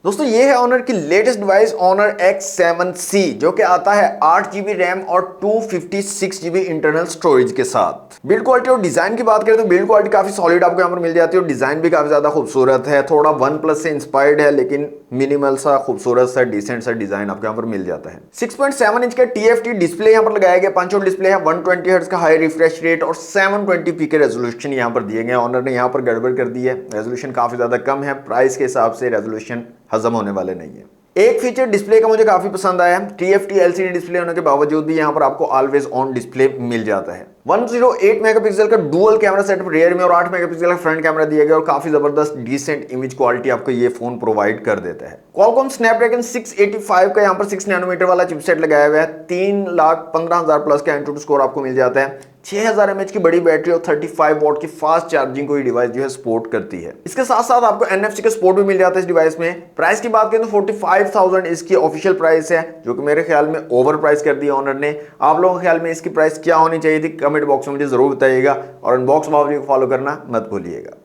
दोस्तों ये है ऑनर की लेटेस्ट डिवाइस ऑनर X7C जो कि आता है 8 GB रैम और 256 GB इंटरनल स्टोरेज के साथ। बिल्ड क्वालिटी और डिजाइन की बात करें तो बिल्ड क्वालिटी काफी सॉलिड आपको यहाँ पर मिल जाती है और डिजाइन भी काफी ज्यादा खूबसूरत है। थोड़ा वन प्लस से इंस्पायर्ड है लेकिन मिनिमल सा खूबसूरत सा डिसेंट सा डिजाइन आपको यहाँ पर मिल जाता है। 6.7 इंच का TFT डिस्प्ले यहाँ पर लगाया गया, पंच होल डिस्प्ले है, 120 हर्ट्ज का हाई रिफ्रेश रेट और 720p के रेजोल्यूशन यहाँ पर दिए गए। ऑनर ने यहाँ पर गड़बड़ कर दी है, रेजोल्यूशन काफी ज्यादा कम है, प्राइस के हिसाब से रेजोल्यूशन हजम होने वाले नहीं है। एक फीचर डिस्प्ले का मुझे काफी पसंद आया, TFT LCD डिस्प्ले होने के बावजूद भी यहाँ पर आपको ऑलवेज ऑन डिस्प्ले मिल जाता है। 108 मेगापिक्सल का डुअल कैमरा सेटअप रियर में और 8 मेगापिक्सल का फ्रंट कैमरा दिया गया और काफी जबरदस्त डिसेंट इमेज क्वालिटी आपको ये फोन प्रोवाइड कर देता है। Qualcomm Snapdragon 685 का यहाँ पर 6 नैनोमीटर वाला चिपसेट लगाया हुआ है। 3,15,000 प्लस का एंट्रोपी स्कोर आपको मिल जाता है। 6000 mAh की बड़ी बैटरी और 35 वॉट की फास्ट चार्जिंग को ये डिवाइस जो है सपोर्ट करती है। इसके साथ साथ आपको NFC का सपोर्ट भी मिल जाता है इस डिवाइस में। प्राइस की बात करें तो 45,000 इसकी ऑफिशियल प्राइस है, जो कि मेरे ख्याल में ओवर प्राइस कर दी ऑनर ने। आप लोगों के ख्याल में इसकी प्राइस क्या होनी चाहिए थी? कमेंट बॉक्स में मुझे जरूर बताइएगा और अनबॉक्स बावली को फॉलो करना मत भूलिएगा।